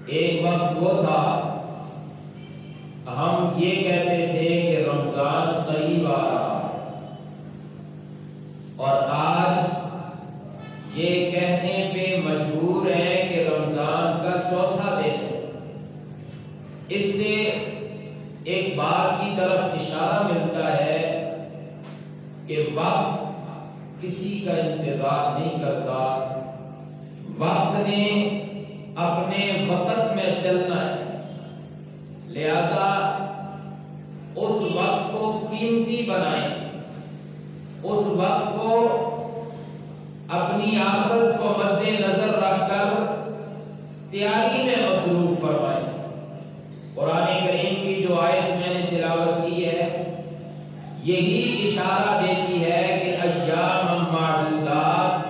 ایک وقت وہ تھا ہم یہ کہتے تھے کہ رمضان قریب آ رہا ہے، اور آج یہ کہنے پہ مجبور ہیں کہ رمضان کا چوتھا دن ہے۔ اس سے ایک بات کی طرف اشارہ ملتا ہے کہ وقت کسی کا انتظار نہیں کرتا، وقت نے اپنے وقت میں چلنا ہے، لہذا اس وقت کو قیمتی بنائیں، اس وقت کو اپنی آخرت کو مد نظر رکھ کر تیاری میں مصروف فرمائیں۔ قرآن کریم کی جو آیت میں نے تلاوت کی ہے یہی اشارہ دیتی ہے کہ ایام معدودات،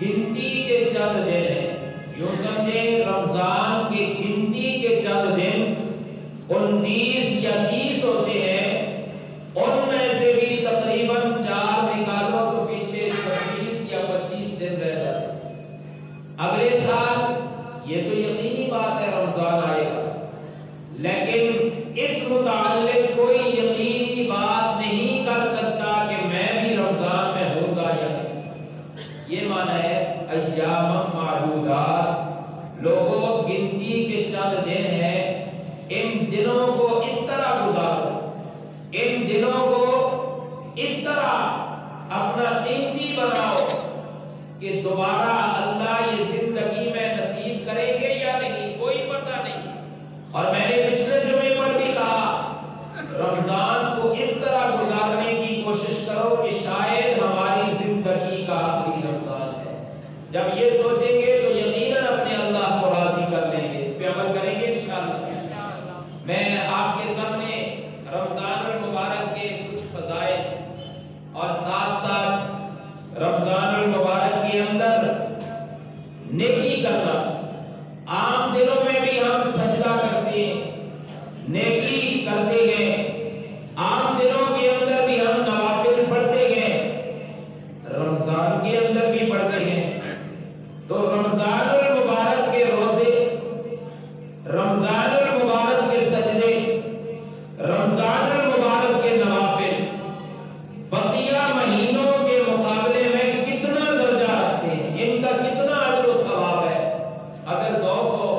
گنتی کے چند دن ہیں، یوں سمجھیں رمضان کے گنتی کے چند دن 29 یا 30 ہوتے ہیں، ان میں سے بھی تقریباً 4 نکالو تو پیچھے 26 یا 25 دن رہ جاتے ہیں۔ اگلے سال یہ تو یقینی بات ہے رمضان آئے گا، لیکن اس متعلق کوئی یقینی بات نہیں کر سکتا کہ میں بھی رمضان میں ہوں گا یا نہیں۔ یہ معنی ہے ایام معدودات، لوگوں گنتی کے چند دن ہیں، ان دنوں کو اس طرح گزارو، ان دنوں کو اس طرح اپنا قیمتی بناؤ کہ دوبارہ اللہ یہ زندگی میں نصیب کریں گے یا نہیں کوئی پتہ نہیں۔ اور میں نے پچھلے جمعے پر بھی کہا رمضان کو اس طرح گزارنے کی کوشش کرو کہ شاید ہماری زندگی کا آخری رمضان ہے۔ جب یہ سوچیں گے تو یقیناً اپنے اللہ کو راضی کر لیں گے، اس پہ عمل کریں گے انشاءاللہ۔ میں آپ کے سامنے رمضان المبارک کے کچھ فضائل اور ساتھ ساتھ رمضان المبارک کے اندر نیکی کرنا، عام دنوں میں بھی ہم سجدہ کرتے ہیں، نیکی کرتے ہیں، عام دنوں کے اندر بھی ہم نوافل پڑھتے ہیں، رمضان کے اندر بھی پڑھتے ہیں۔ تو رمضان المبارک کے روزے، رمضان المبارک کے سجدے، رمضان المبارک کے نوافل بقیہ مہینوں کے مقابلے میں کتنا درجہ رکھتے ہیں، ان کا کتنا اجر و ثواب ہے۔ اگر ذوق ہو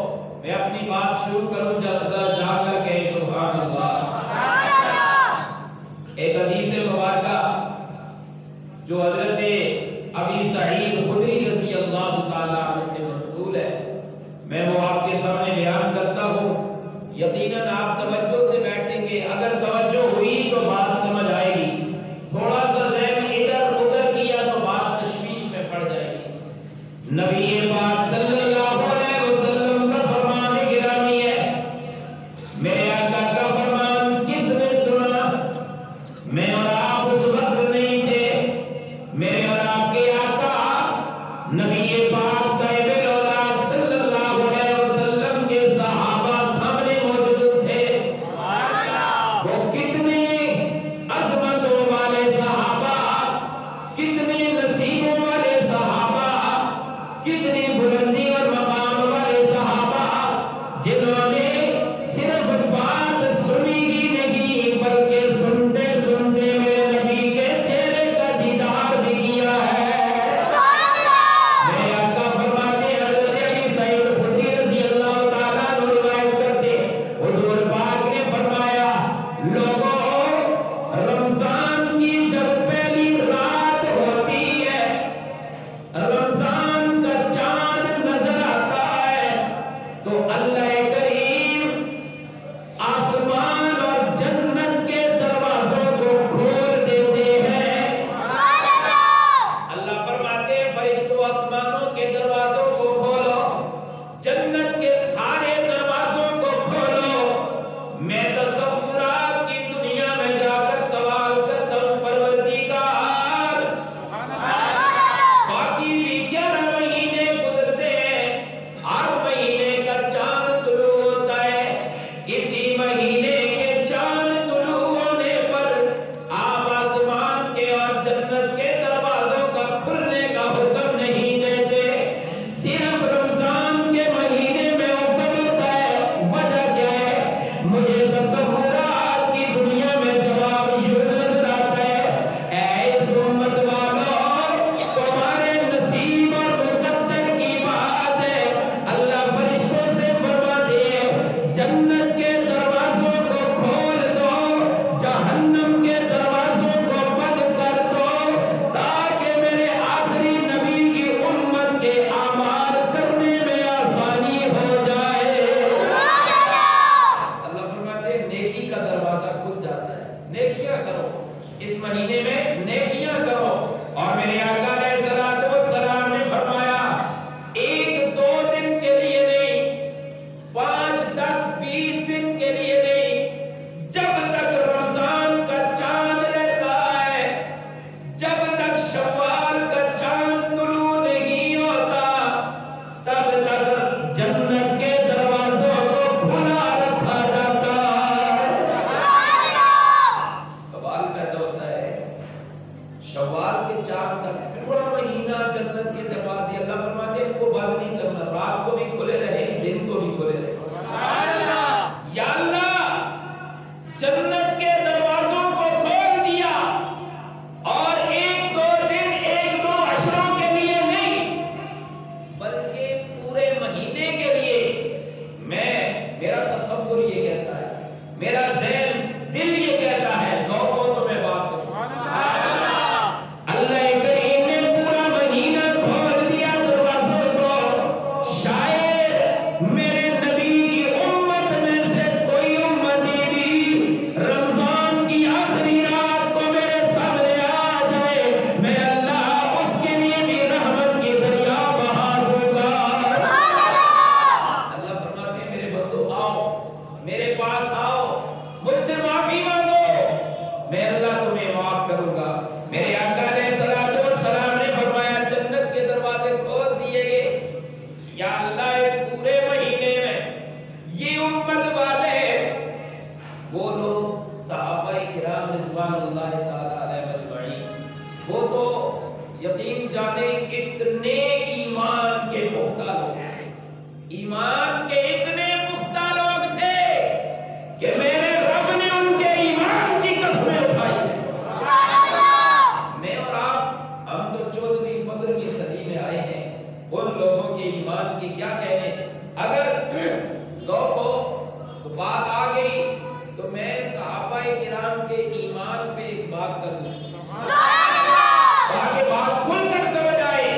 میں اپنی بات شروع کروں، ذرا جا کر کہیں سبحان اللہ۔ ایک حدیث مبارکہ جو حضرت ابی سعید خدری رضی اللہ تعالیٰ عنہ سے منقول ہے، میں وہ آپ کے سامنے بیان کرتا ہوں، یقیناً آپ توجہ سے بیٹھیں گے، اگر توجہ ہوئی تو بات سمجھ آئے گی، تھوڑا سا ذہن ادھر ادھر کیا تو بات تشویش میں پڑ جائے گی۔ نبی پاک صلی اللہ علیہ وسلم کا فرمان گرامی ہے، میرے آقا کا فرمان کس نے سنا؟ میں اور آپ اس وقت نہیں تھے، میرے اور آپ کے آقا نبی پاک صاحب الاولاد صلی اللہ علیہ وسلم کے صحابہ سامنے موجود تھے۔ وہ کتنے عظمتوں والے صحابہ، کتنے نصیبوں والے صحابہ، کتنی بلندی اور مقام والے صحابہ، جنہوں نے صرف بات سنی ہی نہیں بلکہ سنتے سنتے میرے نبی کے چہرے کا دیدار بھی کیا ہے۔ میرے آقا فرماتے ہیں، حضرت ابی سعید خدری رضی اللہ تعالیٰ عنہ روایت کرتے، حضور پاک نے فرمایا، لوگوں رمضان کی جب پہلی رات ہوتی ہے، رمضان کا چاند نظر آتا ہے تو اللہ کریم آسمان اور جنت کے دروازوں کو کھول دیتے ہیں۔ اللہ فرماتے ہیں فرشتوں آسمانوں کے دروازوں کو کھولو، جنت کے سارے دروازوں کو کھولو۔ میں تصورات کی دنیا میں جا کر سوال کرتا ہوں، پروردگار باقی بھی 11 مہینے گزرتے ہیں، ہر مہینے کا چاند طلوع ہوتا ہے، کسی مہینے کے چاند طلوع ہونے پر آپ آسمان کے اور جنت کے دروازوں کا کھلنے کا حکم نہیں دیتے، جنت کے دروازے اللہ فرماتے ہیں ان کو بند نہیں کرنا، رات کو بھی کھلے رہے دن کو بھی کھلے رہے۔ سبحان اللہ، یا اللہ جنت کے دروازوں کو کھول دیا، اور ایک دو دن ایک دو عشروں کے لیے نہیں بلکہ پورے مہینے کے لیے۔ میرا تصور یہ کہتا ہے، میرا ذہن دل یہ کہتا ہے، ذوق ہو تو میں بات کروں، اللہ کریم نے پورا مہینہ کھول دیا دروازوں کو، شاید میرے نبی کی امت میں سے کوئی امتی بھی رمضان کی آخری رات کو میرے سامنے آ جائے، میں اللہ اس کے لیے بھی رحمت کی دریا بہا دوں گا۔ اللہ فرماتے ہیں میرے بندو آؤ، میرے پاس آؤ، مجھ سے معافی مانگو، میں اللہ تمہیں معاف کروں گا۔ میرے آقا علیہ الصلوۃ والسلام نے فرمایا جنت کے دروازے کھول دیے گئے، یا اللہ اس پورے مہینے میں یہ امت والے وہ لوگ صحابہ کرام رضوان اللہ تعالی علیہ مجمعین، وہ تو یقین جانے اتنے ایمان کے پختہ لوگ تھے، ایمان کے اتنے پختہ لوگ تھے کہ میرے رب نے ان کے ایمان کی قسمیں اٹھائی ہیں۔ میں اور آپ ہم تو 14ویں 15ویں صدی میں آئے ہیں، ان لوگوں کے ایمان کی کیا کہنے۔ اگر ذوق ہو تو بات آ گئی تو میں صحابہ کرام کے ایمان پہ ایک بات کر دوں تاکہ بات کھل کر سمجھ آئے۔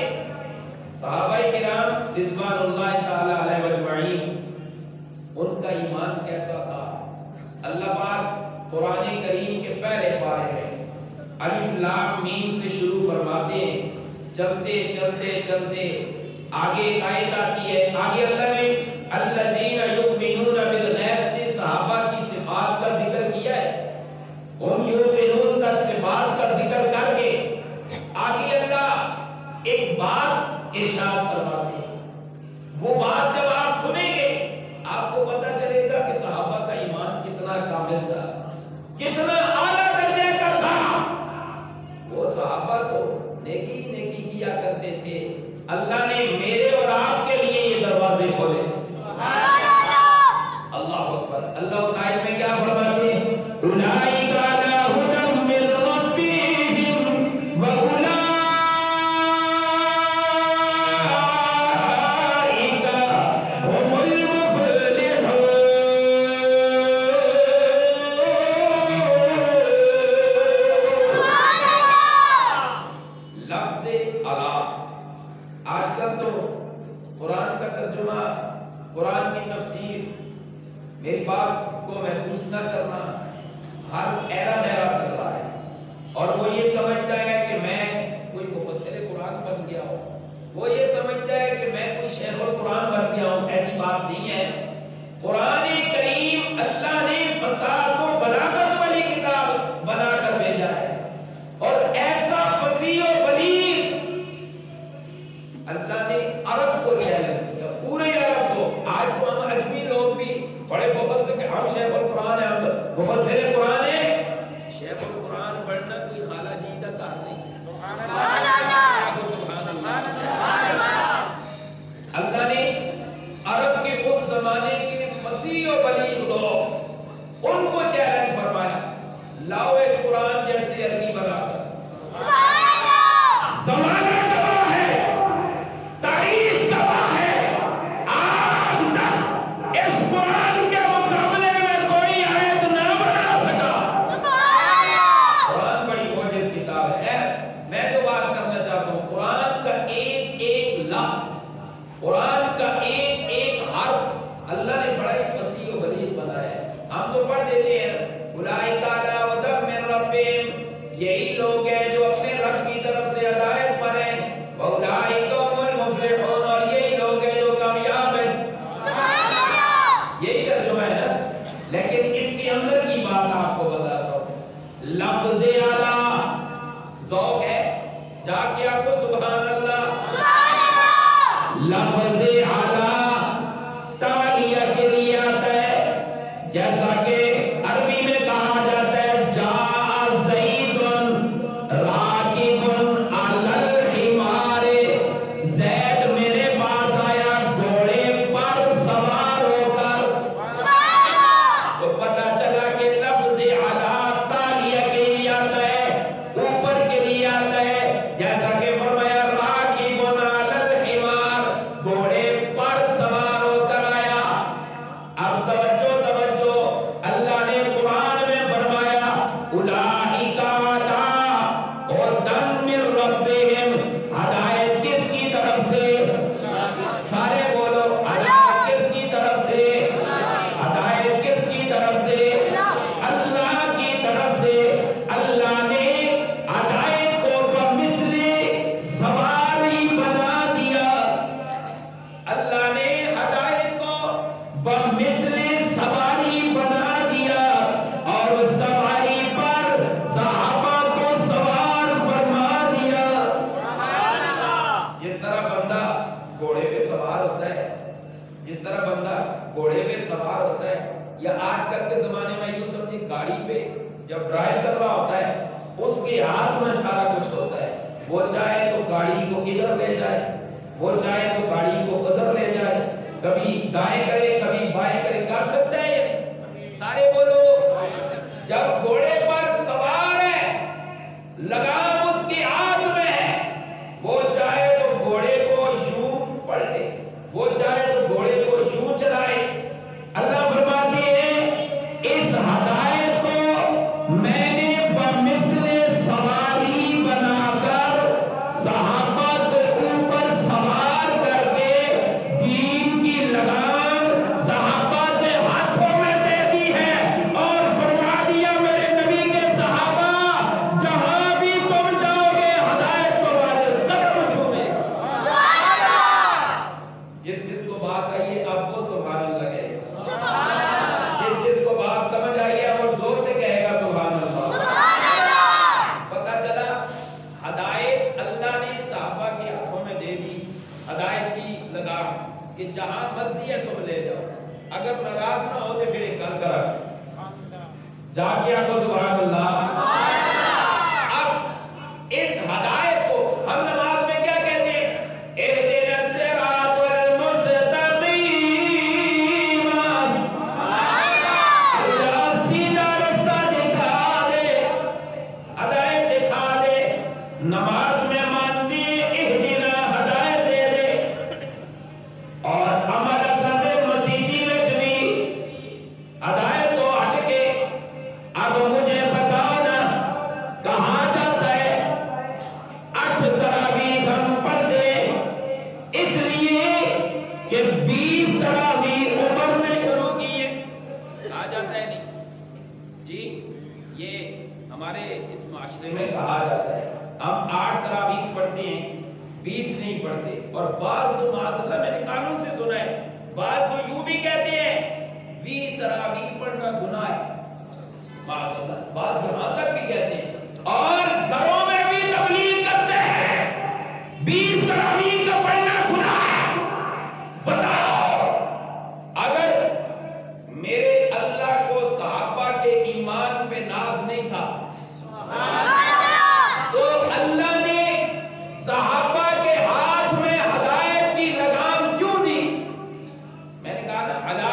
صحابہ کرام رضوان اللہ تعالی علیہ مجمعین، ان کا ایمان کیسا تھا؟ اللہ پاک قرآن کریم کے پہلے پارے میں الف لام میم سے شروع فرماتے ہیں، چلتے چلتے چلتے آگے ایک آیت آتی ہے، آگے اللہ نے الذین یؤمنون بالغیب سے صحابہ کی صفات کا ذکر کیا ہے، ہم یؤمنون تک صفات کا ذکر کر کے آگے اللہ ایک بات ارشاد فرماتے ہیں۔ وہ بات جب آپ سنیں گے آپ کو پتہ چلے گا کہ صحابہ کا ایمان کتنا کامل تھا، کتنا اعلیٰ درجے کا تھا۔ وہ صحابہ تو نیکی نیکی کیا کرتے تھے، اللہ نے میرے اور آپ کے لیے یہ دروازے کھولے۔ اللہ اکبر۔ اللہ اس آیت میں کیا فرماتے ہیں؟ اولئک علی ھدی من ربہم واولئک هم المفلحون۔ لفظ اعلی، آج کل تو قرآن کا ترجمہ، قرآن کی تفسیر، میری بات کو محسوس نہ کرنا، ہر ایرا کر رہا ہے اور وہ یہ سمجھتا ہے کہ میں کوئی مفسر قرآن بن گیا ہوں، وہ یہ سمجھتا ہے کہ میں کوئی شیخ القرآن بن گیا ہوں۔ ایسی بات نہیں ہے۔ قرآن کریم اللہ نے فصاحت و بلاغت والی کتاب بنا کر بھیجا ہے، اور ایسا فصیح و بلیغ اللہ نے عرب کو چیلنج کیا، پورے عرب کو۔ آج تو ہم عجمی لوگ بھی بڑے فخر سے کہ ہم شیخ القرآن ہیں، ہم مفسر قرآن ہیں۔ شیخ القرآن بننا کوئی خالہ جی کا کار نہیں۔ سبحان اللہ، سبحان اللہ۔ اللہ نے عرب کے اس زمانے کے فصیح و بلیغ لوگ، ان کو چیلنج فرمایا، لاؤ اس قرآن جیسے عربی بنا کر۔ زمانہ گواہ ہے، تاریخ گواہ ہے، آج تک اس قرآن کے مقابلے میں کوئی آیت نہ بنا سکا۔ قرآن بڑی معجز کتاب ہے۔ خیر، میں جو بات کرنا چاہتا ہوں، قرآن کا ایک ایک لفظ، قرآن کا ایک ایک حرف اللہ نے بڑا ہی فصیح و بلیغ بنایا ہے۔ ہم تو پڑھ دیتے ہیں اولئک علی ھدی من ربہم، یہی لوگ ہیں جو اپنے رب کی طرف سے ہدایت پر ہیں، واولئک هم المفلحون، اور یہی لوگ ہیں جو کامیاب ہیں۔ سبحان اللہ، یہی ترجمہ ہے نا، لیکن اس کے اندر کی بات آپ کو بتاتا ہوں۔ لفظ اعلی ذوق ہے، جا کے آپ کو سبحان اللہ، سبحان اللہ۔ لفظ اعلی تعلیہ کے لیے آتا ہے، جیسا کہ عربی میں کہا جاتا ہے جاء زید راکب علی الحمار، طرح بندہ گھوڑے پہ سوار ہوتا ہے، جس طرح بندہ گھوڑے پہ سوار ہوتا ہے، یا آج کل کے زمانے میں یوں سمجھے گاڑی پہ جب ڈرائیو کر رہا ہوتا ہے اس کے ہاتھ میں سارا کچھ ہوتا ہے، وہ چاہے تو گاڑی کو ادھر لے جائے، وہ چاہے تو گاڑی کو ادھر لے جائے، کبھی دائیں کرے کبھی بائیں کرے، کر سکتا ہے یا نہیں؟ سارے بولو، جب گھوڑے پر سوار ہے لگام اس کے ہاتھ میں ہے، وہ چاہے تو گھوڑے کو یوں پلٹے، وہ چاہے تو گھوڑے کو یوں چلائے۔ اللہ فرماتے ہیں اس ہدایت کو میں نے بمثل سواری بنا کر صحابہ کے اوپر سوار کر کے دین کی لگام صحابہ کے ہاتھوں میں دے دی ہے، اور فرما دیا میرے نبی کے صحابہ جہاں بھی تم جاؤ گے ہدایت تمہارے قدم چومے۔ جس کو بات آئی ہے اب وہ سبحان اللہ کہے گا، جس کو بات سمجھ آئی ہے وہ زور سے کہے گا سبحان اللہ۔ پتہ چلا ہدایت اللہ نے صحابہ کے ہاتھوں میں دے دی، ہدایت کی لگام کہ جہاں مرضی ہے تم لے جاؤ، اگر ناراض نہ ہو تو پھر ایک گل کرا جا کے آپ کو سبحان اللہ۔ اب اس ہدایت کو ہم نماز میں کیا کہتے ہیں؟ اہدنا الصراط المستقیم، اللہ سیدھا رستہ دکھا دے، ہدایت دکھا دے۔ نماز میں مانتی اہدنا ہدایت دے دے، اور عمل اصل مسیحی میں بھی ہدایت تو ہٹ کے اب مجھے بتاؤ نا کہاں جاتا ہے؟ 8 تراویح ہم پڑھتے اس لیے کہ 20 تراویح عمر نے شروع کی ہے، کہا جاتا ہے نہیں جی، یہ ہمارے اس معاشرے میں کہا جاتا ہے ہم 8 تراویح پڑھتے ہیں 20 نہیں پڑھتے، اور بعض تو معاذ اللہ میں نے کانوں سے سنا ہے، بعض تو یوں بھی کہتے ہیں 20 تراویح پڑھنا گناہ ہے، معاذ اللہ، بعض یہاں تک بھی کہتے ہیں، اور گھروں میں بھی تبلیغ کرتے ہیں 20 تراویح کا پڑھنا گناہ ہے۔ بتاؤ اگر میرے اللہ کو صحابہ کے ایمان پہ ناز نہیں تھا تو اللہ نے صحابہ کے ہاتھ میں ہدایت کی لگام کیوں دی؟ میں نے کہا نا علا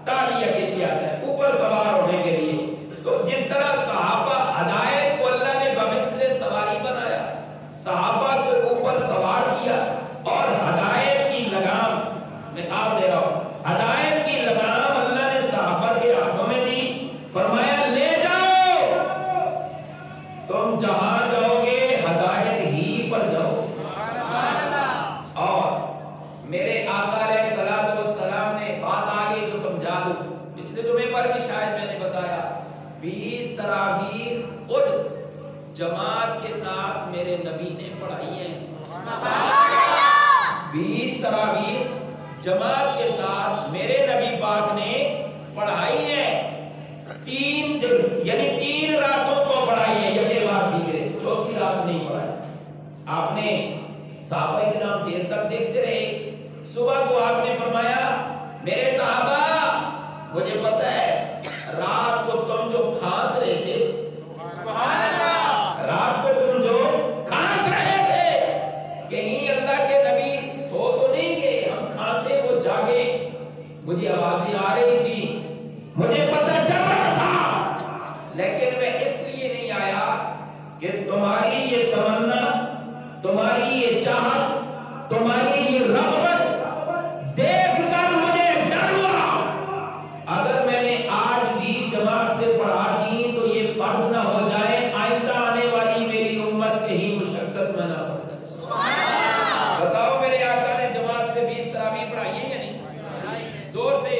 تالیہ کے لیے آتا ہے، اوپر سوار ہونے کے لیے، تو جس طرح صحابہ ہدایت کو اللہ نے بمثل سواری بنایا، صحابہ کے اوپر سوار کیا، اور ہدایت کی لگام، مثال دے رہا ہوں، ہدایت کی لگام اللہ نے صحابہ کے ہاتھوں میں دی، فرمایا لے جاؤ، تم جہاں جاؤ گے ہدایت ہی پر جاؤ۔ اور میرے آقا علیہ الصلوۃ والسلام نے بات آگے تو سمجھا دوں، پچھلے جمعے پر بھی شاید میں نے بتایا 20 تراویح خود جماعت کے ساتھ میرے نبی نے پڑھائی ہیں، 20 تراویح جماعت کے ساتھ میرے نبی پاک نے پڑھائی ہے، 3 دن یعنی 3 راتوں کو پڑھائی ہے، یکے بعد دیگرے، چوتھی رات نہیں پڑھائی۔ آپ نے صحابہ کرام دیر تک دیکھتے رہے، صبح کو آپ نے فرمایا میرے صحابہ مجھے پتہ ہے رات کو تم جو کھانس رہے تھے، رات کو تم جو کھانس رہے تھے، کہیں اللہ کے نبی سو تو نہیں گئے، ہم کھانسے وہ جاگے، مجھے آوازیں آ رہی تھی، مجھے پتہ چل رہا تھا، لیکن میں اس لیے نہیں آیا کہ تمہاری یہ تمنا، تمہاری یہ چاہت، تمہاری یہ رغبت دیکھ کر مجھے ڈر ہوا، اگر میں نے آج بھی جماعت سے پڑھا دی تو یہ فرض نہ ہو جائے آئندہ آنے والی میری امت کے ہی مشقت میں نہ پڑ جائے۔ بتاؤ میرے آقا نے جماعت سے 20 تراویح پڑھائی ہے یا نہیں؟ زور سے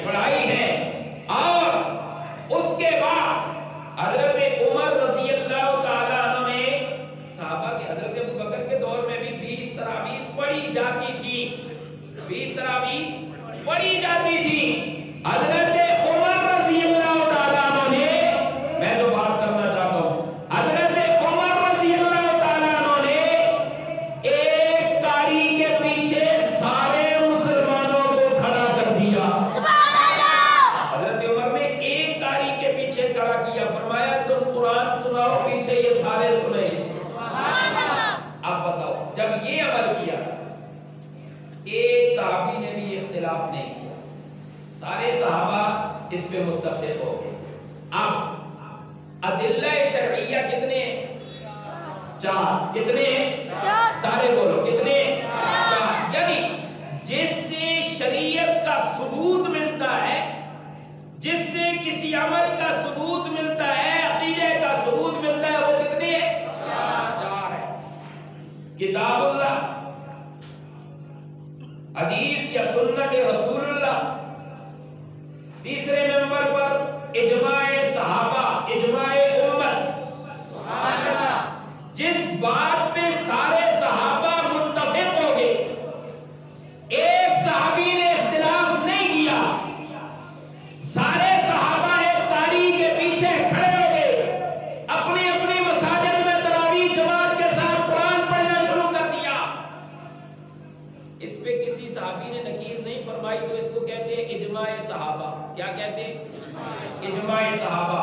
پڑھائی ہے۔ اور اس کے بعد حضرت عمر رضی اللہ تعالیٰ عنہ نے صحابہ کے، حضرت ابو بکر کے دور میں بھی 20 تراویح پڑھی جاتی تھی، 20 تراویح پڑھی جاتی تھی۔ حضرت عمر رضی اللہ تعالیٰ عنہ نے، میں جو بات کرنا چاہتا ہوں، حضرت عمر رضی اللہ تعالیٰ عنہ نے ایک کا اختلاف نہیں کیا، سارے صحابہ اس پہ متفق ہو گئے۔ اب ادلہ شرعیہ کتنے ہیں؟ چار۔ کتنے ہیں؟ سارے بولو کتنے؟ چار۔ یعنی جس سے شریعت کا ثبوت ملتا ہے، جس سے کسی عمل کا ثبوت ملتا ہے، عقیدے کا ثبوت ملتا ہے، وہ کتنے؟ چار ہے۔ کتاب اللہ، حدیث یا سنت رسول اللہ، تیسرے نمبر پر اجماع صحابہ، اجماع امت۔ سبحان اللہ۔ جس بات پہ سارے صحابہ متفق ہو گئے، ایک صحابی نے اختلاف نہیں کیا، سارے صحابہ ایک تاریخ کے پیچھے کھڑے ہو گئے، اپنی اپنی مساجد میں تراویح جماعت کے ساتھ قرآن پڑھنا شروع کر دیا، اس پہ کسی صحابی نے نکیر نہیں فرمائی، تو اس کو کہتے ہیں اجماع صحابہ۔ کیا کہتے ہیں؟ اجماع صحابہ۔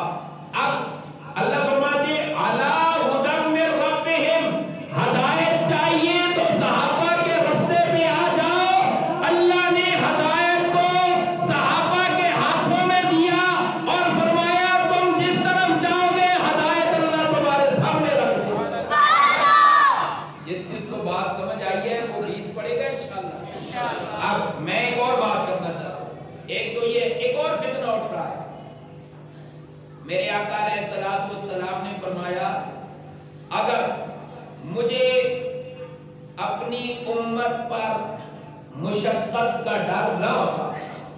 اب اللہ فرماتے ہیں علی ھدی من ربہم، ہدایت چاہیے تو صحابہ کے رستے پہ آ جاؤ۔ اللہ نے ہدایت کو صحابہ کے ہاتھوں میں دیا اور فرمایا تم جس طرف جاؤ گے ہدایت اللہ تمہارے سامنے رکھ دے۔ جس کو بات سمجھ آئی ہے وہ 20 پڑھے گا انشاءاللہ۔ اب میں ایک اور بات کرنا چاہتا ہوں، ایک تو یہ ایک اور فتنہ اٹھ رہا ہے۔ میرے آقا علیہ الصلوۃ والسلام نے فرمایا اگر مجھے اپنی امت پر مشقت کا ڈر نہ ہوتا،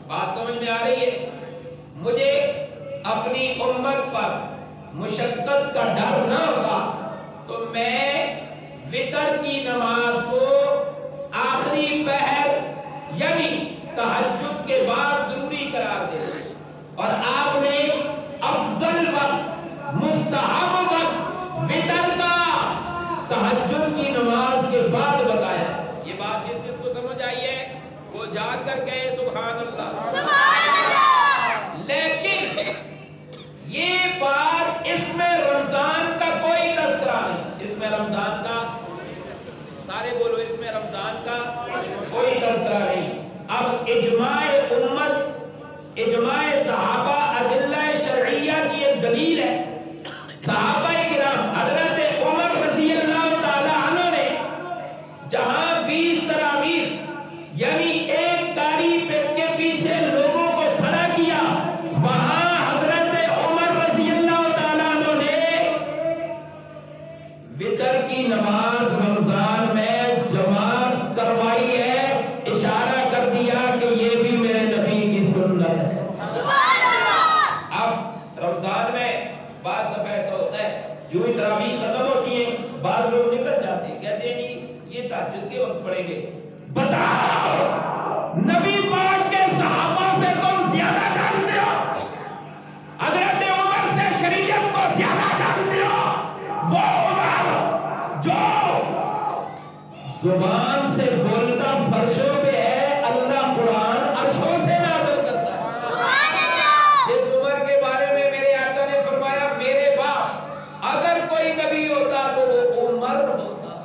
بات سمجھ میں آ رہی ہے؟ مجھے اپنی امت پر مشقت کا ڈر نہ ہوتا تو میں وتر کی نماز کو آخری پہر یعنی تہجد کے بعد ضروری قرار دے، اور آپ نے افضل وقت، مستحب وقت وتر کا تہجد کی نماز کے بعد بتایا۔ یہ بات جس کو سمجھ آئی ہے وہ جاگ کر کہے سبحان اللہ۔ سبحان اللہ۔ لیکن یہ بات اس میں رمضان کا کوئی تذکرہ نہیں، اس میں رمضان کا، سارے بولو اس میں رمضان کا کوئی تذکرہ نہیں۔ اب اجماع امت، اجماع صحابہ ادلہ شرعیہ کی ایک دلیل ہے۔ صحابہ کرام حضرت عمر رضی اللہ تعالی عنہ نے جہاں 20 تراویح یعنی ایک قاری کے پیچھے لوگوں کو کھڑا کیا، وہاں حضرت عمر رضی اللہ تعالی عنہ نے وتر کی نماز رمضان میں جماعت کروائی ہے، اشارہ کر دیا کہ یہ بھی میرے نبی کی سنت ہے۔ سبحان اللہ۔ اب رمضان میں بعض دفعہ ایسا ہوتا ہے جو ہی تراویح ختم ہوتی ہیں بعض لوگ نکل جاتے ہیں، کہتے ہیں جی یہ تہجد کے وقت پڑھیں گے۔ بتاؤ نبی پاک کے صحابہ سے تم زیادہ جانتے ہو، حضرت عمر سے شریعت کو زیادہ جانتے ہو، وہ عمر جو زبان سے بولتا فرشوں پہ ہے، اللہ قرآن عرشوں سے نازل کرتا ہے۔ سبحان اللہ۔ اس عمر کے بارے میں میرے آقا نے فرمایا میرے باپ اگر کوئی نبی ہوتا تو وہ عمر ہوتا۔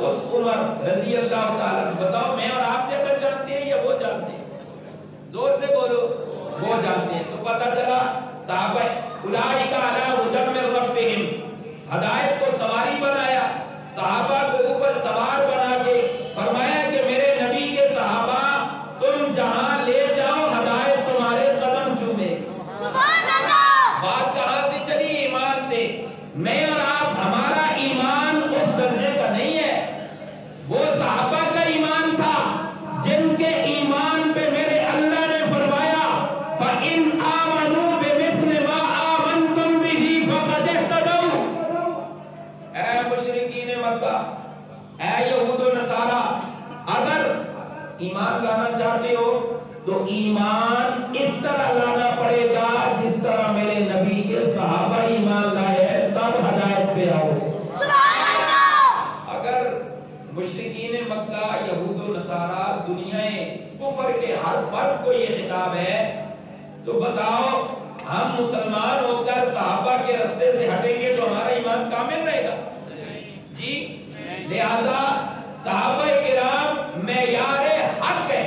اس عمر رضی اللہ تعالیٰ، بتاؤ میں اور آپ زیادہ جانتے ہیں یا وہ جانتے ہیں؟ زور سے بولو، وہ جانتے ہیں۔ تو پتہ چلا صحابہ اولئک علی ھدی من ربہم، ہدایت کو سواری بنایا، صحابہ کو اوپر سوار بنا کے فرمایا کہ میرے نبی کے صحابہ تم جہاں لے جاؤ ہدایت تمہارے قدم چومے گی۔ سبحان اللہ۔ بات کہاں سے چلی؟ ایمان سے۔ میں اور آپ، ہمارا ایمان اس درجے کا نہیں ہے، وہ صحابہ کا ایمان تھا جن کے ایمان پہ میرے اللہ نے فرمایا فَإِنْ آمَنُوا بِمِثْلِ مَا آمَنْتُمْ بِهِ فَقَدِ اهْتَدَوْا۔ اے مشرکین مکہ، اے یہود و نصارہ، اگر ایمان لانا چاہتے ہو تو ایمان اس طرح لانا پڑے گا جس طرح میرے نبی کے صحابہ ایمان لائے ہیں، تب ہدایت پہ آؤ۔ سبحان اللہ۔ اگر مشرکین مکہ، یہود و نصارہ، دنیا کفر کے ہر فرد کو یہ خطاب ہے تو بتاؤ ہم مسلمان ہو کر صحابہ کے رستے سے ہٹیں گے تو ہمارا ایمان کامل رہے گا؟ جی، لہذا صحابہ کرام معیار حق ہے،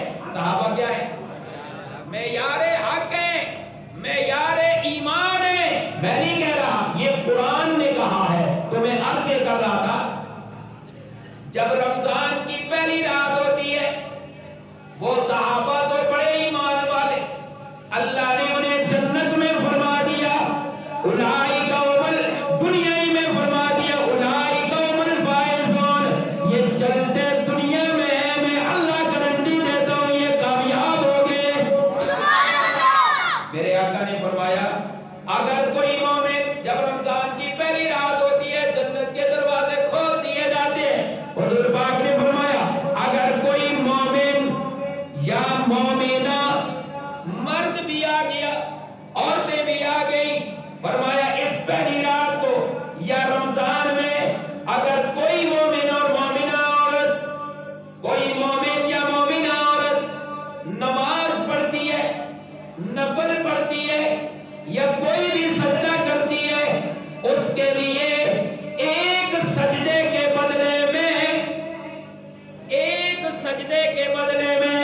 سجدے کے بدلے میں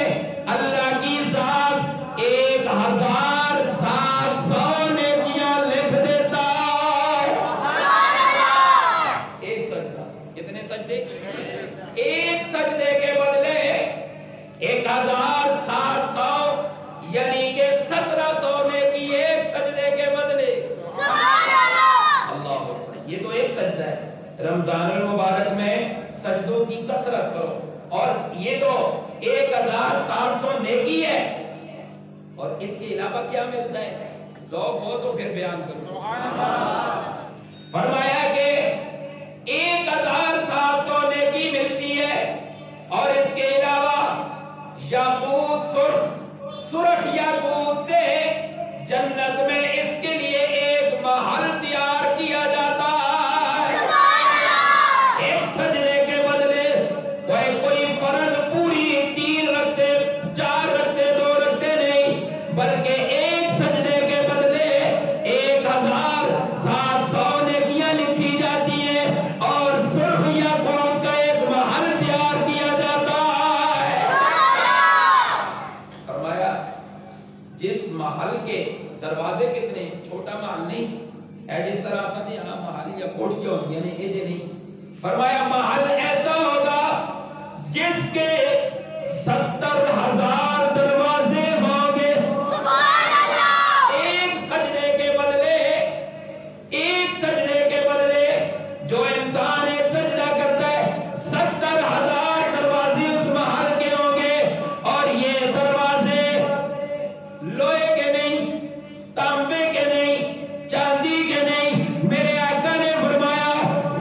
اللہ کی ذات 1700 نیکیاں لکھ دیتا ہے۔ ایک سجدہ، کتنے سجدے؟ ایک سجدے کے بدلے 1700 یعنی کہ 1700 نیکی ایک سجدے کے بدلے۔ اللہ، یہ تو ایک سجدہ ہے۔ رمضان المبارک میں سجدوں کی کثرت کرو، اور یہ تو 1700 نیکی ہے، اور اس کے علاوہ کیا ملتا ہے؟ ذوق ہو تو پھر بیان کرو۔ فرمایا کہ 1700 نیکی ملتی ہے، اور اس کے علاوہ یاقوت سرخ یاقوت سے جنت میں اس کے لیے ایک محل تیار کیا جاتا ہے۔ ایک سجدے کے بدلے کوئی فرض پوری 3 رکھتے 4 رکھتے 2 رکھتے نہیں، بلکہ ایک سجدے کے بدلے 1700 نیکیاں لکھی جاتی ہیں، اور سرخ یاقوت کا ایک محل تیار کیا جاتا ہے۔ فرمایا جس محل کے دروازے کتنے، چھوٹا محل نہیں ہے جس طرح سے یہاں محل یا کوٹھیاں ہوتی ہیں، نہیں ایجے نہیں۔ فرمایا محل ایسا ہوگا جس کے 70,000 دروازے ہوں گے۔ سبحان اللہ! ایک سجدے کے بدلے جو انسان ایک سجدہ کرتا ہے 70,000 دروازے اس محل کے ہوں گے، اور یہ دروازے لوہے کے نہیں، تانبے کے نہیں، چاندی کے نہیں، میرے آقا نے فرمایا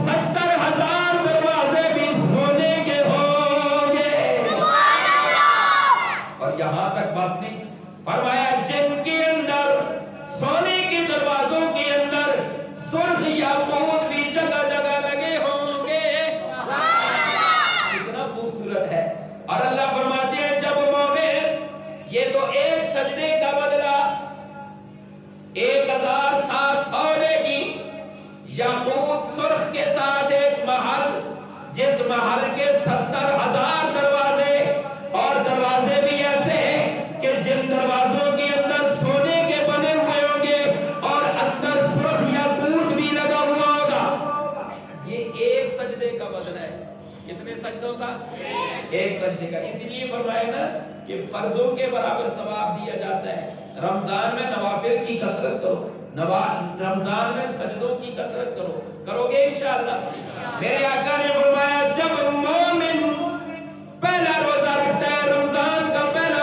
70,000 دروازے بھی سونے کے ہوں گے۔ اور یہاں تک بس نہیں، فرمایا جن کے اندر سونے کے دروازوں کے اندر سرخ یاقوت بھی جگہ جگہ لگے ہوں گے۔ کتنا خوبصورت ہے۔ اور اللہ فرماتے ہیں جب مومن، یہ تو ایک سجدے کا بدلہ 1700 نیکی، یاقوت سرخ کے ساتھ ایک محل، جس محل کے 70,000 دروازے، اور دروازے بھی ایسے ہیں کہ جن دروازوں کے اندر سونے کے بنے ہوئے ہوں گے، اور اندر سرخ یاقوت بھی لگا ہوا ہوگا۔ یہ ایک سجدے کا بدلہ ہے۔ کتنے سجدوں کا؟ ایک سجدے کا۔ اسی لیے فرمایا نا کہ فرضوں کے برابر ثواب دیا جاتا ہے۔ رمضان میں نوافل کی کثرت کرو، رمضان میں سجدوں کی کثرت کرو گے انشاءاللہ۔ میرے آقا نے فرمایا جب مومن پہلا روزہ رکھتا ہے، رمضان کا پہلا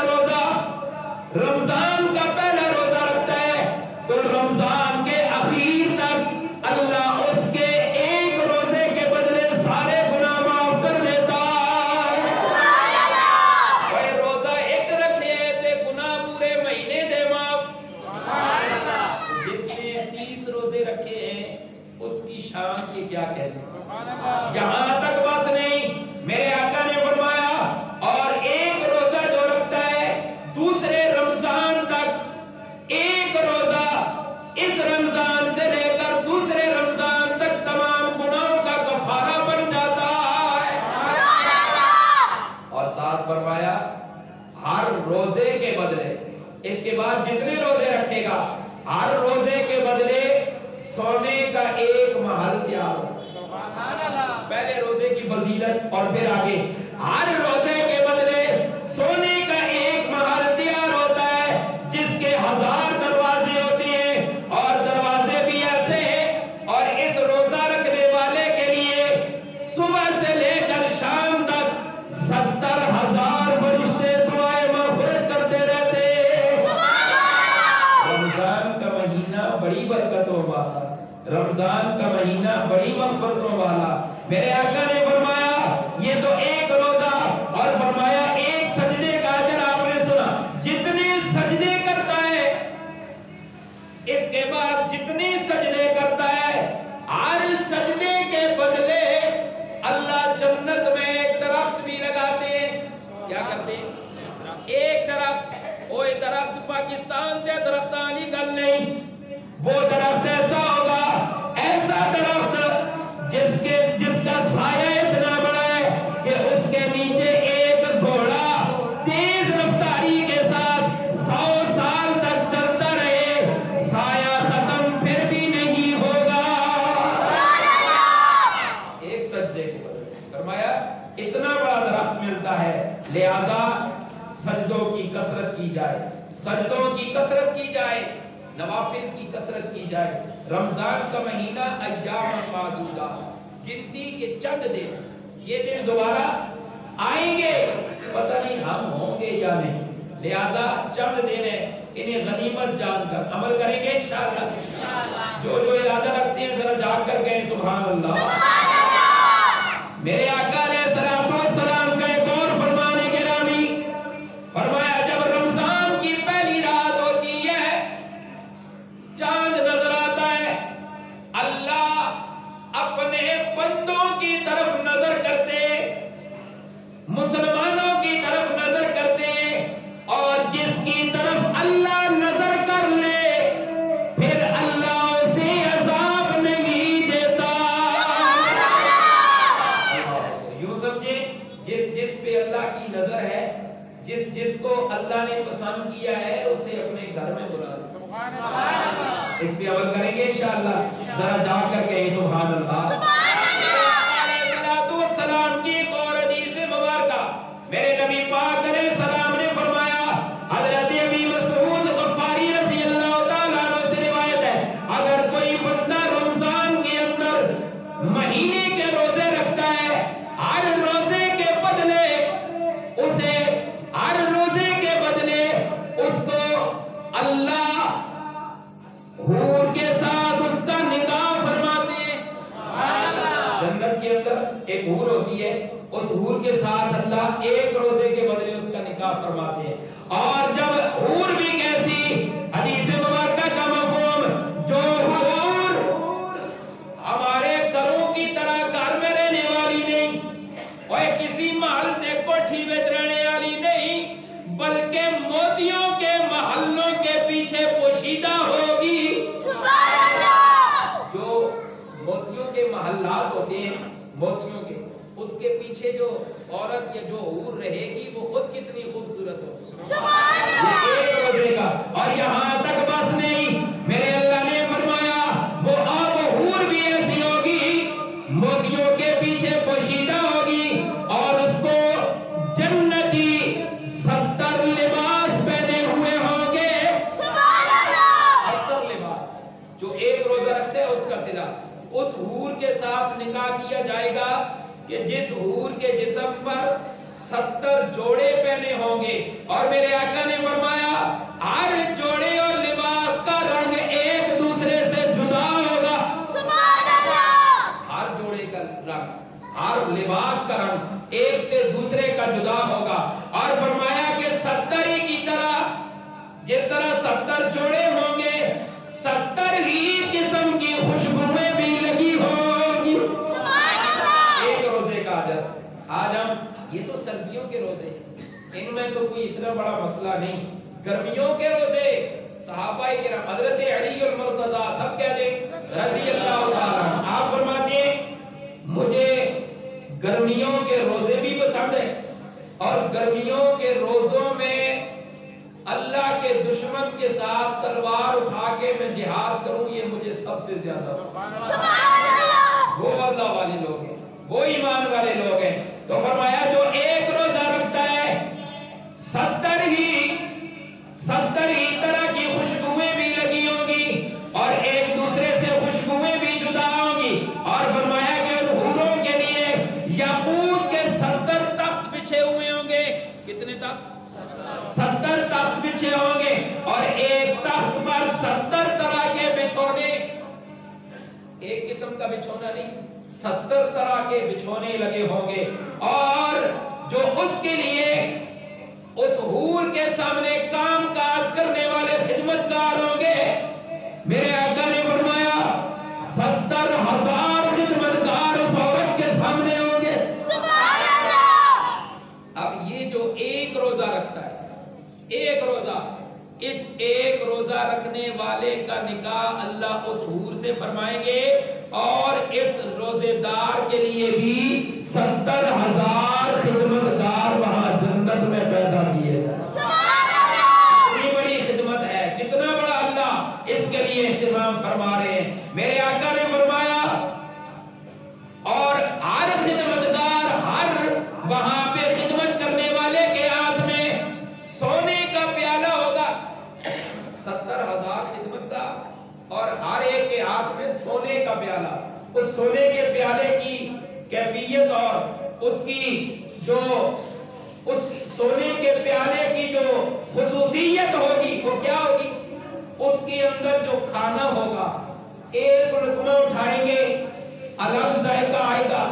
روزہ رکھتا ہے، تو رمضان کے اخیر تک اللہ اس کے ایک روزے کے بدلے سارے گناہ معاف کر دیتا ہے۔ کوئی روزہ ایک رکھے تے گناہ پورے مہینے دے معاف۔ جس نے 30 روزے رکھے ہیں اس کی شان کی کیا کہنے۔ یہاں تک بس نہیں، میرے آقا نے فرمایا اور ایک روزہ جو رکھتا ہے دوسرے رمضان تک، ایک روزہ اس رمضان سے لے کر دوسرے رمضان تک تمام گناہوں کا کفارہ بن جاتا ہے۔ اور ساتھ فرمایا ہر روزے کے بدلے، اس کے بعد جتنے روزے رکھے گا ہر روزے کے بدلے سونے کا ایک محل تیار ہو۔ پہلے روزے کی فضیلت اور پھر آگے ہر روزے کے بدلے سونے کا ایک محل تیار ہوتا ہے، جس کے 1000 دروازے ہوتے ہیں، اور دروازے بھی ایسے ہیں، اور اس روزہ رکھنے والے کے لیے صبح سے لے کر شام تک 70,000 فرشتے دعائیں مغفرت کرتے رہتے ہیں۔ رمضان کا مہینہ بڑی برکتوں والا، رمضان کا مہینہ بڑی مغفرتوں والا۔ میرے آقا نے فرمایا یہ تو ایک روزہ، اور فرمایا ایک سجدے کا اجر آپ نے سنا، جتنے سجدے کرتا ہے، اس کے بعد جتنے سجدے کرتا ہے، ہر سجدے کے بدلے اللہ جنت میں ایک درخت بھی لگاتے ہیں۔ کیا کرتے ہیں؟ ایک درخت، وہ درخت پاکستان دے درخت علی گل نہیں، وہ درخت ایسا ہوگا، ایسا درخت جس کا سایہ اتنا بڑا ہے کہ اس کے نیچے ایک لہذا سجدوں کی کثرت کی جائے، سجدوں کی کثرت کی جائے، نوافل کی کثرت کی جائے۔ رمضان کا مہینہ ایام معدودہ، گنتی کے چند دن، یہ دن دوبارہ آئیں گے، پتہ نہیں ہم ہوں گے یا نہیں، لہذا چند دن ہے، انہیں غنیمت جان کر عمل کریں گے انشاءاللہ۔ جو جو ارادہ رکھتے ہیں ذرا جاگ کر کہیں سبحان اللہ۔ میرے آقا علیہ الصلوۃ والسلام کا ایک اور فرمان ہے گرامی، فرمایا جب رمضان کی پہلی رات ہوتی ہے، چاند نظر آتا ہے، اللہ اپنے بندوں کی طرف نظر کرتے، مسلمانوں کی طرف نظر کرتے، اور جس کی طرف اللہ نظر کر لے پھر اللہ اسے عذاب نہیں دیتا۔ یوں سمجھے جس پہ اللہ کی نظر ہے، جس کو اللہ نے پسند کیا ہے، اسے اپنے گھر میں بلا دے۔ اس پہ عمل کریں گے انشاءاللہ، ذرا جا کر کہیں سبحان اللہ۔ السلام کی ایک اور حدیث مبارکہ، میرے نبی پاک علیہ السلام نے فرمایا، حضرت ابی مسعود غفاری رضی اللہ تعالیٰ عنہ سے روایت ہے، اگر کوئی بندہ رمضان کے اندر مہینے کے روزے رکھتا ہے، ہر روزے کے بدلے اسے، ہر روزے کے بدلے اس کو اللہ حور کے ساتھ اس کا نکاح فرماتے ہیں۔ جنت کے اندر ایک حور ہوتی ہے، اس حور کے ساتھ اللہ ایک روزے کے بدلے اس کا نکاح فرماتے ہیں۔ اور جب حور بھی کیسی، حدیث مبارکہ کا مفہوم، جو حور ہمارے گھروں کی طرح گھر میں رہنے والی نہیں، اور کسی محل تے کوٹھی میں رہنے والی نہیں، بلکہ موتیوں کے محلوں کے پیچھے پوشیدہ ہوگی۔ سبحان اللہ۔ جو موتیوں کے محلات ہوتے ہیں، موتیوں کے، اس کے پیچھے جو عورت یا جو حور رہے گی وہ خود کتنی خوبصورت ہو۔ سبحان اللہ۔ یہ ایک روزے کا، اور یہاں تک بس نہیں، میرے اللہ نے فرمایا وہ اب حور بھی ایسی ہوگی، موتیوں کے پیچھے پوشیدہ ہوگی، اور اس کو جنتی 70 لباس پہنے ہوئے ہوں گے۔ سبحان اللہ۔ 70 لباس، جو ایک روزہ رکھتے ہیں اس کا صلہ، اس حور کے ساتھ نکاح کیا جائے گا کہ جس حور کے جسم پر 70 جوڑے پہنے ہوں گے، اور میرے آقا نے فرمایا ہر جوڑے اور لباس کا رنگ ایک دوسرے سے جدا ہوگا۔ سبحان اللہ۔ ہر جوڑے کا رنگ، ہر لباس کا رنگ ایک سے دوسرے کا جدا ہوگا، اور فرمایا کہ 70 کی طرح، جس طرح 70 جوڑے ہوں گے، 70 ہی قسم کی خوشبوئیں بھی لگی ہوں گی۔ ایک روزے کا عدد۔ آج ہم، یہ تو سردیوں کے روزے، ان میں تو کوئی اتنا بڑا مسئلہ نہیں، گرمیوں کے روزے، صحابہ کرام، حضرت علی المرتضیٰ سب کہتے ہیں رضی اللہ تعالیٰ، آپ فرماتے ہیں مجھے گرمیوں کے روزے بھی پسند ہیں، اور گرمیوں کے روزوں میں اللہ کے دشمن کے ساتھ تلوار اٹھا کے میں جہاد کروں، یہ مجھے سب سے زیادہ پسند ہے۔ وہ اللہ والے لوگ ہیں، وہ ایمان والے لوگ ہیں۔ تو فرمایا جو ایک روزہ رکھتا ہے، 70 ہی طرح کی خوشبوئیں بھی لگی ہوں گی، اور ایک دوسرے سے خوشبوئیں بھی جدا ہوں گی، اور فرمایا کہ ان حوروں کے لیے یاقوت کے 70 تخت بچھے ہوئے ہوں گے۔ کتنے تخت؟ 70 تخت بچھے ہوں گے، اور ایک تخت پر 70 طرح کے بچھونے، ایک قسم کا بچھونا نہیں، 70 طرح کے بچھونے لگے ہوں گے، اور جو اس کے لیے اس حور کے سامنے کام کاج کرنے والے خدمتگار ہوں گے۔ میرے آقا نے فرمایا 70,000 خدمتگار اس عورت کے سامنے ہوں گے۔ سبحان اللہ۔ اب یہ جو ایک روزہ رکھتا ہے، ایک روزہ، اس ایک روزہ رکھنے والے کا نکاح اللہ اس حور سے فرمائیں گے، اور اس روزے دار کے لیے بھی 70,000 خدمتگار وہاں جنت میں پیدا کیے جائیں۔ اتنی بڑی خدمت ہے، کتنا بڑا اللہ اس کے لیے اہتمام فرما رہے ہیں۔ میرے آقا نے فرمایا اور ہر خدمتگار، ہر وہاں پہ خدمت کرنے ہاتھ میں سونے کا پیالہ، اس سونے کے پیالے کی کیفیت اور اس کی جو اس سونے کے پیالے کی جو خصوصیت ہوگی وہ کیا ہوگی؟ اس کے اندر جو کھانا ہوگا، ایک لقمہ اٹھائیں گے الگ ذائقہ آئے گا،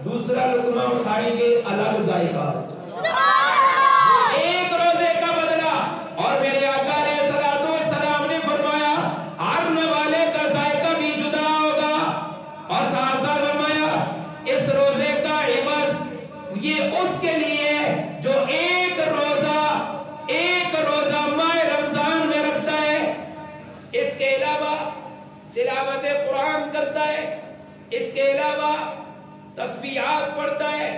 دوسرا لقمہ اٹھائیں گے الگ ذائقہ آئے گا۔ ایک روزے کا بدلہ، اور میرے آقا علیہ الصلوۃ والسلام نے فرمایا ہر نوالے کا ذائقہ بھی جدا ہوگا، اور ساتھ ساتھ فرمایا اس روزے کا عوض یہ اس کے لیے جو ایک روزہ ماہ رمضان میں رکھتا ہے، اس کے علاوہ تلاوت قرآن کرتا ہے، اس کے علاوہ تسبیحات پڑھتا ہے،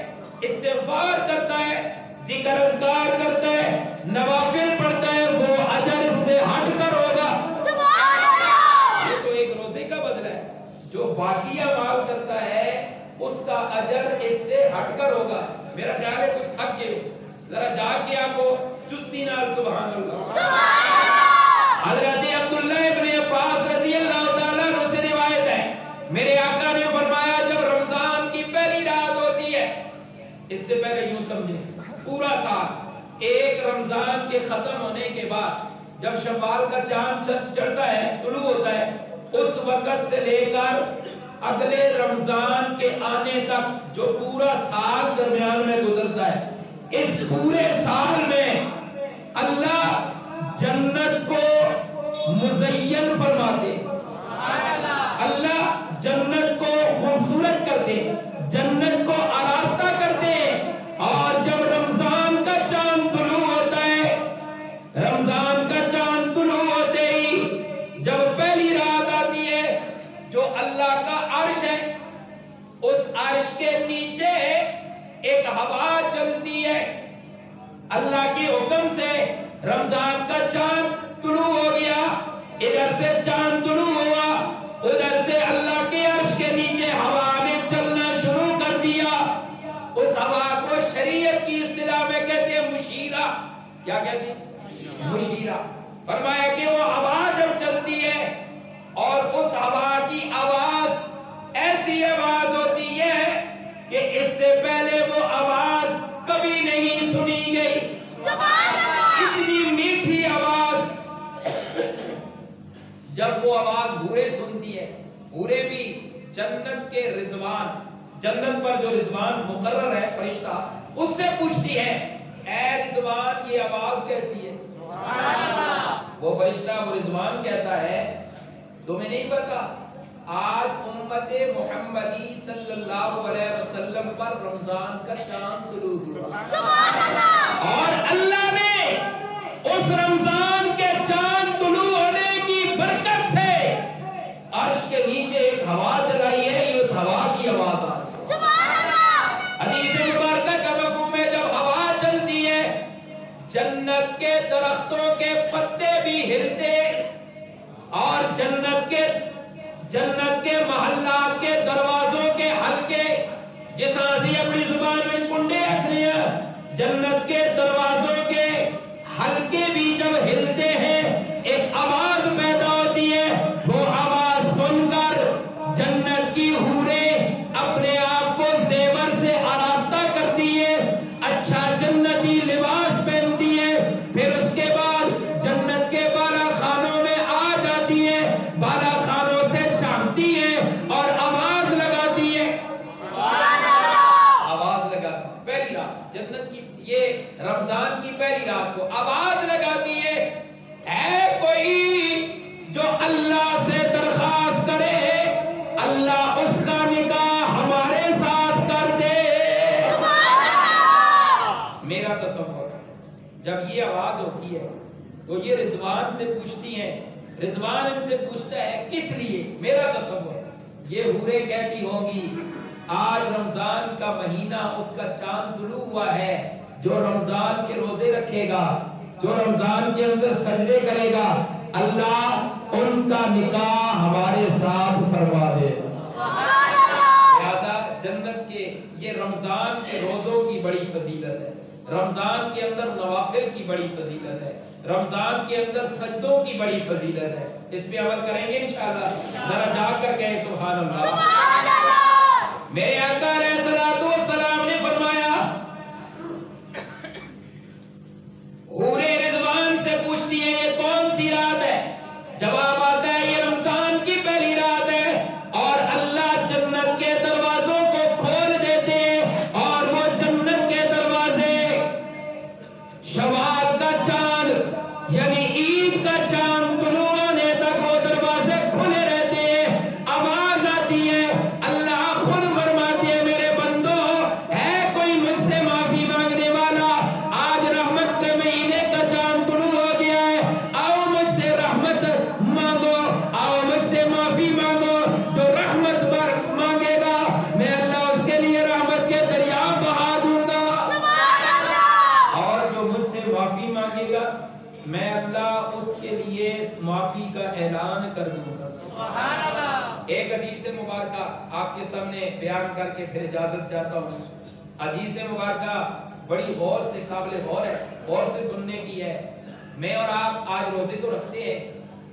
استغفار کرتا ہے، ذکر اذکار کرتا ہے، نوافل پڑھتا ہے، وہ اجر اس سے ہٹ کر ہوگا۔ یہ تو ایک روزے کا بدلہ ہے۔ جو باقی اعمال کرتا ہے اس کا اجر اس سے ہٹ کر ہوگا۔ میرا خیال ہے کوئی تھک گئے، ذرا جاگ کے آپ کو چستی نال سبحان اللہ۔ حضرت عبداللہ ابن عباس رضی اللہ تعالیٰ عنہ سے روایت ہے، میرے آقا نے فرمایا جب رمضان کی پہلی رات ہوتی ہے، اس سے پہلے یوں سمجھیں پورا سال، ایک رمضان کے ختم ہونے کے بعد جب شوال کا چاند چڑھتا ہے، طلوع ہوتا ہے، اس وقت سے لے کر اگلے رمضان کے آنے تک جو پورا سال درمیان میں گزرتا ہے، اس پورے سال میں اللہ جنت کو مزین فرماتے، اللہ جنت کو خوبصورت کرتے، جنت کو آراستہ کرتے، اور جب رمضان کا چاند طلوع ہوتا ہے، رمضان کا چاند طلوع ہوتے ہی جب پہلی رات آتی ہے، جو اللہ کا عرش ہے، اس عرش کے نیچے ایک ہوا چلتی ہے، اللہ کے حکم سے رمضان کا چاند طلوع ہو گیا، ادھر سے چاند طلوع ہوا، ادھر سے اللہ کے عرش کے نیچے ہوا نے چلنا شروع کر دیا۔ اس ہوا کو شریعت کی اصطلاح میں کہتے ہیں مشیرہ۔ کیا کہتے ہیں؟ مشیرہ۔ فرمایا کہ وہ ہوا جب چلتی ہے اور اس ہوا کی آواز ایسی آواز ہوتی ہے کہ اس سے پہلے وہ آواز کبھی نہیں سنی گئی، اتنی میٹھی آواز۔ جب وہ آواز حوریں سنتی ہے، حوریں بھی جنت کے رضوان، جنت پر جو رضوان مقرر ہے فرشتہ، اس سے پوچھتی ہے اے رضوان یہ آواز کیسی ہے؟ وہ فرشتہ وہ رضوان کہتا ہے تمہیں نہیں پتا آج امت محمدی صلی اللہ علیہ وسلم پر رمضان کا چاند طلوع ہوا، اور اللہ نے اس رمضان کے چاند طلوع ہونے کی برکت سے عرش کے نیچے ایک ہوا چلائی ہے، یہ اس ہوا کی آواز آ رہی ہے۔ حدیث مبارکہ کا مفہوم ہے جب ہوا چلتی ہے جنت کے درختوں کے پتے بھی ہلتے، اور جنت کے محلات کے دروازوں کے حلقے، جس آسی اپنی زبان میں کنڈے رکھنے ہیں، جنت کے دروازوں کے حلقے بھی جب ہلتے ہیں ایک آواز پیدا ہوتی ہے، وہ آواز سن کر جنت کی حوریں اپنے آپ کو زیور سے آراستہ کرتی ہے، اچھا جنتی لباس پہنتی ہے، پھر اس کے بعد جنت کے بالا خانوں میں آ جاتی ہے، بالا خانوں سے چاہتی ہے اور آواز لگاتی ہے، آواز لگاتی ہے۔ پہلی رات جنت کی، یہ رمضان کی پہلی رات کو آواز لگاتی ہے اے کوئی جو اللہ سے درخواست کرے اللہ اس کا نکاح ہمارے ساتھ کر دے۔ میرا تصور جب یہ آواز ہوتی ہے تو یہ رضوان سے پوچھتی ہیں، رضوان ان سے پوچھتا ہے کس لیے؟ میرا تصور یہ حوریں کہتی ہوں گی آج رمضان کا مہینہ اس کا چاند طلوع ہوا ہے، جو رمضان کے روزے رکھے گا، جو رمضان کے اندر سجدے کرے گا، اللہ ان کا نکاح ہمارے ساتھ فرما دے۔ لہذا جنت کے یہ رمضان کے روزوں کی بڑی فضیلت ہے، رمضان کے اندر نوافل کی بڑی فضیلت ہے، رمضان کے اندر سجدوں کی بڑی فضیلت ہے، اس پہ عمل کریں گے انشاءاللہ. ذرا جاگ کر کہیں سبحان اللہ. سبحان اللہ. میرے آقا علیہ الصلوۃ والسلام نے فرمایا، حورے رضوان سے پوچھتی ہے یہ کون سی رات ہے؟ جواب آتا ہے یہ رمضان کی پہلی رات ہے، اور اللہ جنت کے دروازوں کو کھول دیتے ہیں، اور وہ جنت کے دروازے شوال کا چاند یعنی عید کا چاند طلوع ہونے تک وہ دروازے کھلے رہتے ہیں. آواز آتی ہے، اللہ خود فرماتے ہیں میرے بندو ہے کوئی مجھ سے معافی مانگنے والا؟ آج رحمت کے مہینے کا چاند طلوع ہو گیا ہے، آؤ مجھ سے رحمت مانگو، آؤ مجھ سے معافی مانگو. جو رحمت پر مانگے گا میں اللہ اس کے لیے رحمت کے دریا بہا دوں گا، اور جو مجھ سے معافی مانگے گا میں اللہ اس کے لیے معافی کا اعلان کر دوں گا. ایک حدیث مبارکہ آپ کے سامنے بیان کر کے پھر اجازت چاہتا ہوں. حدیث مبارکہ بڑی غور سے قابل غور ہے، غور سے سننے کی ہے. میں اور آپ آج روزے تو رکھتے ہیں،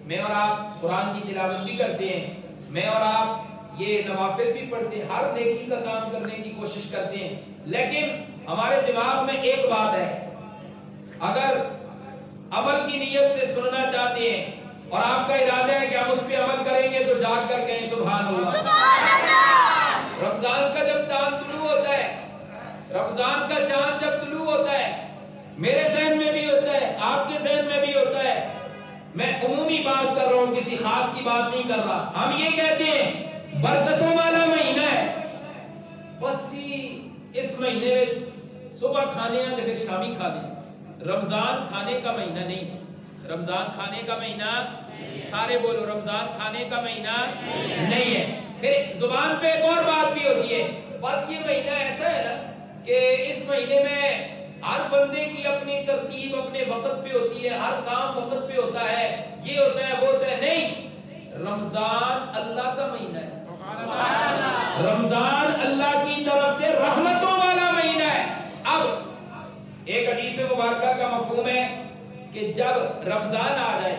میں اور آپ قرآن کی تلاوت بھی کرتے ہیں، میں اور آپ یہ نوافل بھی پڑھتے ہیں، ہر نیکی کا کام کرنے کی کوشش کرتے ہیں، لیکن ہمارے دماغ میں ایک بات ہے، اگر عمل کی نیت سے سننا چاہتے ہیں اور آپ کا ارادہ ہے کہ ہم اس پہ عمل کریں گے تو جاگ کر کہیں سبحان اللہ. رمضان کا جب چاند طلوع ہوتا ہے، رمضان کا چاند جب طلوع ہوتا ہے، میرے ذہن میں بھی ہوتا ہے، آپ کے ذہن میں بھی ہوتا ہے، میں عمومی بات کر رہا ہوں، کسی خاص کی بات نہیں کر رہا. ہم یہ کہتے ہیں برکتوں والا مہینہ ہے، بس جی اس مہینے میں صبح کھانے ہیں تو پھر شامی کھانے. رمضان کھانے کا مہینہ نہیں ہے، رمضان کھانے کا مہینہ، سارے بولو رمضان کھانے کا مہینہ نہیں ہے. پھر زبان پہ ایک اور بات بھی ہوتی ہے، بس یہ مہینہ ایسا ہے نا کہ اس مہینے میں ہر بندے کی اپنی ترتیب اپنے وقت پہ ہوتی ہے، ہر کام وقت پہ ہوتا ہے، یہ ہوتا ہے وہ ہوتا ہے. نہیں، رمضان اللہ کا مہینہ ہے، رمضان اللہ کی طرف سے رحمتوں والا مہینہ ہے. اب ایک حدیث مبارکہ کا مفہوم ہے کہ جب رمضان آ جائے،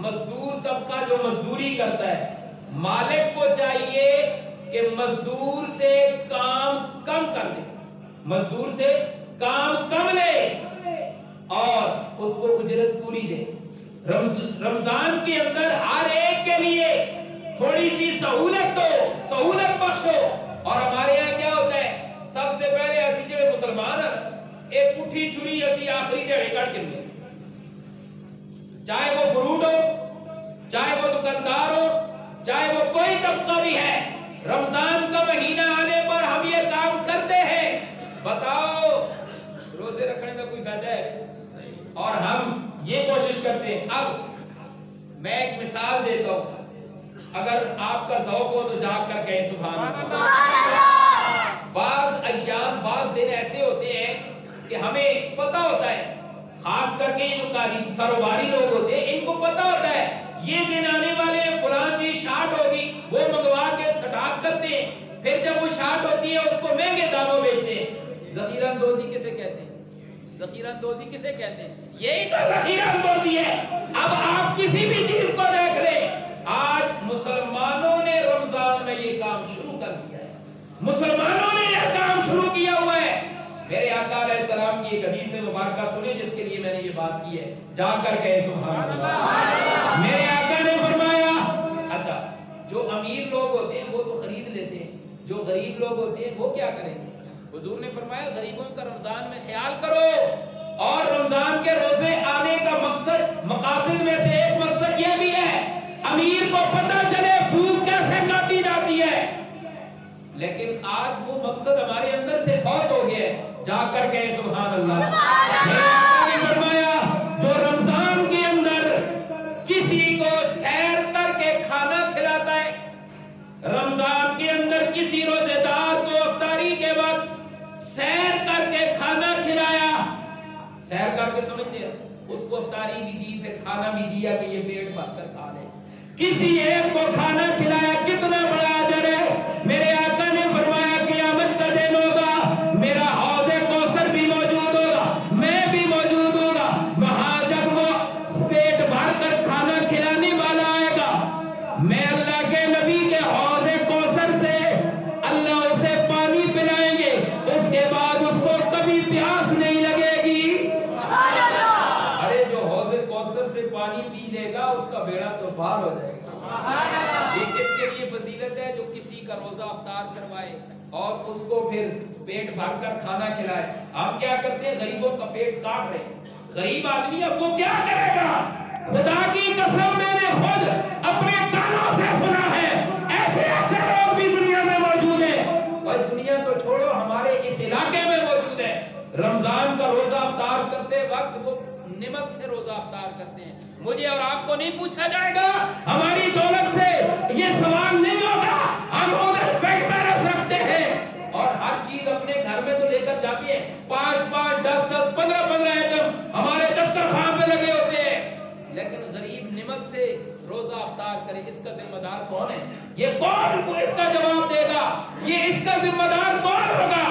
مزدور طبقہ جو مزدوری کرتا ہے، مالک کو چاہیے کہ مزدور سے کام کم کر دے، مزدور سے کام کم لے اور اس کو اجرت پوری دے. رمضان کے اندر ہر ایک کے لیے تھوڑی سی سہولت دو، سہولت بخشو. اور ہمارے یہاں کیا ہوتا ہے، سب سے پہلے اسی جڑے مسلمان ہیں ایک پٹھی چھری اسی آخری جڑے کٹ کے لیں، چاہے وہ فروٹ ہو، چاہے وہ دکاندار ہو، چاہے وہ کوئی طبقہ بھی ہے، رمضان کا مہینہ آنے پر ہم یہ کام کرتے ہیں. بتاؤ روزے رکھنے کا کوئی فائدہ ہے؟ اور ہم یہ کوشش کرتے ہیں. اب میں ایک مثال دیتا ہوں، اگر آپ کا ذوق ہو تو جاگ کر کہیں سبحان اللہ. بعض ایام بعض دن ایسے ہوتے ہیں کہ ہمیں پتہ ہوتا ہے، خاص کر کے جو کاروباری لوگ ہوتے ہیں ان کو پتہ ہوتا ہے یہ دن آنے والے فلاں چیز شارٹ ہوگی، وہ منگوا کے سٹاک کرتے ہیں، پھر جب وہ شارٹ ہوتی ہے اس کو مہنگے داموں بیچتے ہیں. ذخیرہ اندوزی کسے کہتے ہیں؟ ذخیرہ اندوزی کسے کہتے ہیں؟ یہی تو ذخیرہ اندوزی ہے. اب آپ کسی بھی چیز کو دیکھ لیں، آج مسلمانوں نے رمضان میں یہ کام شروع کر دیا ہے، مسلمانوں نے یہ کام شروع کیا ہوا ہے. میرے آقا علیہ السلام کی ایک حدیث مبارکہ سنیں جس کے لیے میں نے یہ بات کی ہے، جا کر کہے سبحان اللہ. میرے آقا نے فرمایا، اچھا جو امیر لوگ ہوتے ہیں وہ تو خرید لیتے ہیں، جو غریب لوگ ہوتے ہیں وہ کیا کریں گے؟ حضور نے فرمایا غریبوں کا رمضان میں خیال کرو. اور رمضان کے روزے آنے کا مقاصد میں سے ایک مقصد یہ بھی ہے امیر کو پتہ چلے بھوک کیسے کاٹی جاتی ہے. لیکن آج وہ مقصد ہمارے اندر سے فوت ہو گیا ہے. جا کر کہیں سبحان اللہ. میرے آقا نے فرمایا جو رمضان کے اندر کسی کو سیر کر کے کھانا کھلاتا ہے، رمضان کے اندر کسی روزے دار کو افطاری کے وقت سیر کر کے کھانا کھلایا، سیر کر کے سمجھتے ہیں اس کو افطاری بھی دی پھر کھانا بھی دیا کہ یہ پیٹ بھر کر کھا لے، کسی ایک کو کھانا کھلایا، کتنا بڑا اجر ہے. میرے آقا نے فرمایا قیامت کا دن ہوگا، میرا حوض کوثر بھی موجود ہوگا، میں بھی موجود ہوگا. وہاں جب وہ کا بیڑا تو پار ہو جائے گا۔ یہ کس کے لیے فضیلت ہے؟ جو کسی کا روزہ افطار کروائے اور اس کو پھر پیٹ بھر کر کھانا کھلائے۔ آپ کیا کرتے ہیں؟ غریبوں کا پیٹ کاٹ رہے ہیں، غریب آدمی اب وہ کیا کرے گا؟ خدا کی قسم میں نے خود اپنے کانوں سے سنا ہے، ایسے ایسے لوگ بھی دنیا میں موجود ہیں، اور دنیا تو چھوڑو ہمارے اس علاقے میں موجود ہے، رمضان کا روزہ افطار کرتے وقت وہ نمک سے روزہ افطار کرتے ہیں۔ مجھے اور آپ کو نہیں پوچھا جائے گا، ہماری دولت سے یہ سوال نہیں ہوگا، ہم ادھر بیگ میں رس رکھتے ہیں اور ہر چیز اپنے گھر میں تو لے کر جاتے ہیں، 5 10 15 ایٹم ہمارے دسترخوان پہ لگے ہوتے ہیں، لیکن غریب نمک سے روزہ افطار کرے، اس کا ذمہ دار کون ہے؟ یہ کون کو اس کا جواب دے گا؟ یہ اس کا ذمہ دار کون ہوگا؟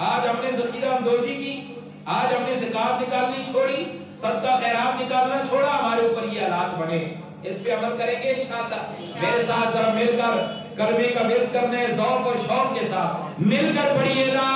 آج ہم نے ذخیرہ اندوزی کی، آج ہم نے زکات نکالنی چھوڑی، صدقہ خیرات نکالنا چھوڑا، ہمارے اوپر یہ حالات بنے، اس پہ عمل کریں گے انشاءاللہ۔ میرے ساتھ ذرا مل کر کلمے کا ورد کرنے ذوق اور شوق کے ساتھ مل کر پڑھیے لا